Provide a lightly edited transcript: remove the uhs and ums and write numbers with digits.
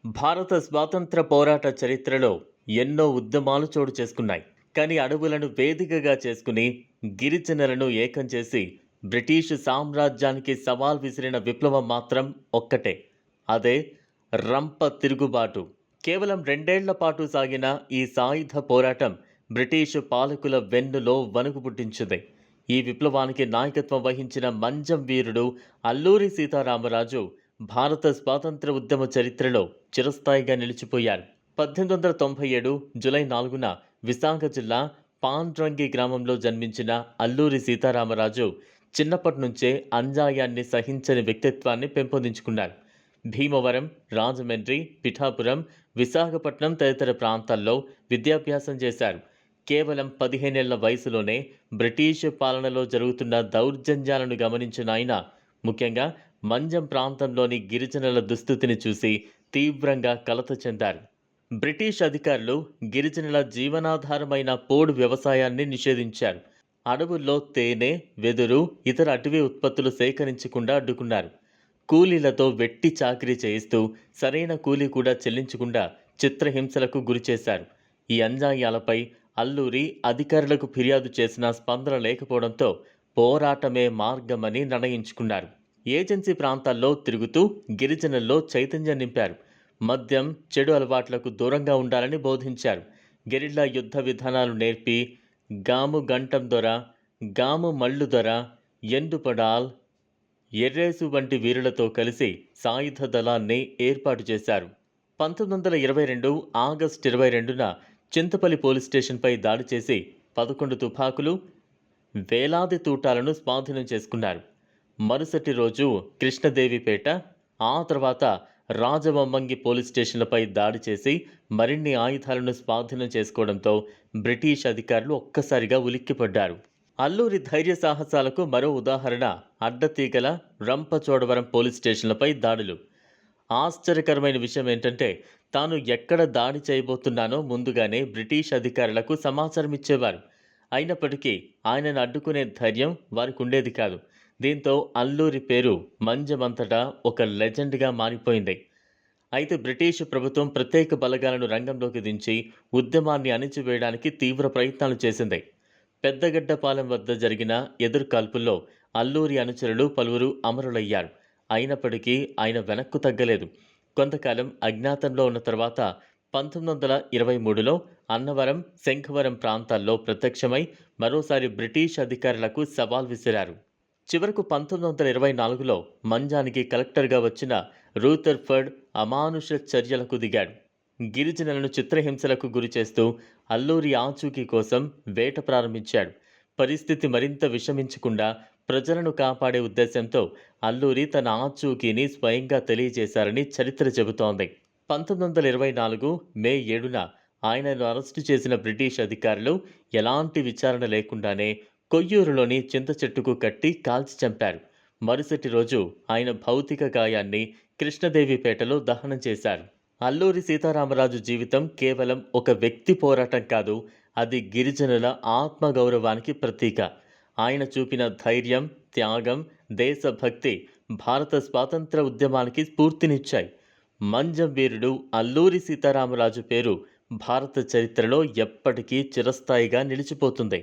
భారత స్వాతంత్ర పోరాట చరిత్రలో ఎన్నో ఉద్యమాలు చోటు చేసుకున్నాయి. కానీ అడవులను వేదికగా చేసుకుని గిరిజనులను ఏకం చేసి బ్రిటిష్ సామ్రాజ్యానికి సవాల్ విసిరిన విప్లవం మాత్రం ఒక్కటే. అదే రంప తిరుగుబాటు. కేవలం 2 ఏళ్ల పాటు సాగిన ఈ సాయుధ పోరాటం బ్రిటిష్ పాలకుల వెన్నులో వణుకు పుట్టించింది. ఈ విప్లవానికి నాయకత్వం వహించిన మంజం వీరుడు అల్లూరి సీతారామరాజు భారత స్వాతంత్ర ఉద్యమ చరిత్రలో చిరస్థాయిగా నిలిచిపోయారు. 1897 జూలై 4న విశాఖ జిల్లా పాండ్రంగి గ్రామంలో జన్మించిన అల్లూరి సీతారామరాజు చిన్నప్పటి నుంచే అంజాయాన్ని సహించని వ్యక్తిత్వాన్ని పెంపొందించుకున్నారు. భీమవరం, రాజమండ్రి, పిఠాపురం, విశాఖపట్నం తదితర ప్రాంతాల్లో విద్యాభ్యాసం చేశారు. కేవలం 15 ఏళ్ల వయసులోనే బ్రిటిష్ పాలనలో జరుగుతున్న దౌర్జన్యాలను గమనించిన ఆయన, ముఖ్యంగా మంజం ప్రాంతంలోని గిరిజనుల దుస్థితిని చూసి తీవ్రంగా కలత చెందారు. బ్రిటిష్ అధికారులు గిరిజనుల జీవనాధారమైన పోడు వ్యవసాయాన్ని నిషేధించారు. అడవుల్లో తేనె, వెదురు, ఇతర అటవీ ఉత్పత్తులు సేకరించకుండా అడ్డుకున్నారు. కూలీలతో వెట్టి చాకిరీ చేయిస్తూ సరైన కూలీ కూడా చెల్లించకుండా చిత్రహింసలకు గురిచేశారు. ఈ అన్యాయాలపై అల్లూరి అధికారులకు ఫిర్యాదు చేసినా స్పందన లేకపోవడంతో పోరాటమే మార్గమని నిర్ణయించుకున్నారు. ఏజెన్సీ ప్రాంతాల్లో తిరుగుతూ గిరిజనుల్లో చైతన్యం నింపారు. మద్యం, చెడు అలవాట్లకు దూరంగా ఉండాలని బోధించారు. గెరిల్లా యుద్ధ విధానాలు నేర్పి గాము గంటం దొర, గాము మల్లు దొర, ఎండుపడాల్, ఎర్రేసు వంటి వీరులతో కలిసి సాయుధ దళాన్ని ఏర్పాటు చేశారు. 1922 ఆగస్టు 22న చింతపల్లి పోలీస్ స్టేషన్పై దాడి చేసి 11 తుపాకులు, వేలాది తూటాలను స్వాధీనం చేసుకున్నారు. మరుసటి రోజు కృష్ణదేవిపేట, ఆ తర్వాత రాజవమ్మంగి పోలీస్ స్టేషన్లపై దాడి చేసి మరిన్ని ఆయుధాలను స్వాధీనం చేసుకోవడంతో బ్రిటిష్ అధికారులు ఒక్కసారిగా ఉలిక్కిపడ్డారు. అల్లూరి ధైర్య సాహసాలకు మరో ఉదాహరణ అడ్డతీగల రంపచోడవరం పోలీస్ స్టేషన్లపై దాడులు. ఆశ్చర్యకరమైన విషయం ఏంటంటే, తాను ఎక్కడ దాడి చేయబోతున్నానో ముందుగానే బ్రిటిష్ అధికారులకు సమాచారం ఇచ్చేవారు. అయినప్పటికీ ఆయనను అడ్డుకునే ధైర్యం వారికి ఉండేది కాదు. దీంతో అల్లూరి పేరు మంజమంతటా ఒక లెజెండ్గా మారిపోయింది. అయితే బ్రిటిష్ ప్రభుత్వం ప్రత్యేక బలగాలను రంగంలోకి దించి ఉద్యమాన్ని అణిచివేయడానికి తీవ్ర ప్రయత్నాలు చేసింది. పెద్దగడ్డపాలెం వద్ద జరిగిన ఎదురుకాల్పుల్లో అల్లూరి అనుచరులు పలువురు అమరులయ్యారు. అయినప్పటికీ ఆయన వెనక్కు తగ్గలేదు. కొంతకాలం అజ్ఞాతంలో ఉన్న తర్వాత 1923లో అన్నవరం, శంఖవరం ప్రాంతాల్లో ప్రత్యక్షమై మరోసారి బ్రిటిష్ అధికారులకు సవాల్ విసిరారు. చివరకు 1924లో మంజానికి కలెక్టర్గా వచ్చిన రూథర్ఫర్డ్ అమానుష చర్యలకు దిగాడు. గిరిజనులను చిత్రహింసలకు గురిచేస్తూ అల్లూరి ఆచూకీ కోసం వేట ప్రారంభించాడు. పరిస్థితి మరింత విషమించకుండా ప్రజలను కాపాడే ఉద్దేశంతో అల్లూరి తన ఆచూకీని స్వయంగా తెలియజేశారని చరిత్ర చెబుతోంది. 1924 మే 7న ఆయనను అరెస్టు చేసిన బ్రిటిష్ అధికారులు ఎలాంటి విచారణ లేకుండానే కొయ్యూరులోని చింత చెట్టుకు కట్టి కాల్చి చంపారు. మరుసటి రోజు ఆయన భౌతిక గాయాన్ని కృష్ణదేవిపేటలో దహనం చేశారు. అల్లూరి సీతారామరాజు జీవితం కేవలం ఒక వ్యక్తి పోరాటం కాదు, అది గిరిజనుల ఆత్మగౌరవానికి ప్రతీక. ఆయన చూపిన ధైర్యం, త్యాగం, దేశభక్తి భారత స్వాతంత్ర ఉద్యమానికి స్ఫూర్తినిచ్చాయి. మంజం వీరుడు అల్లూరి సీతారామరాజు పేరు భారత చరిత్రలో ఎప్పటికీ చిరస్థాయిగా నిలిచిపోతుంది.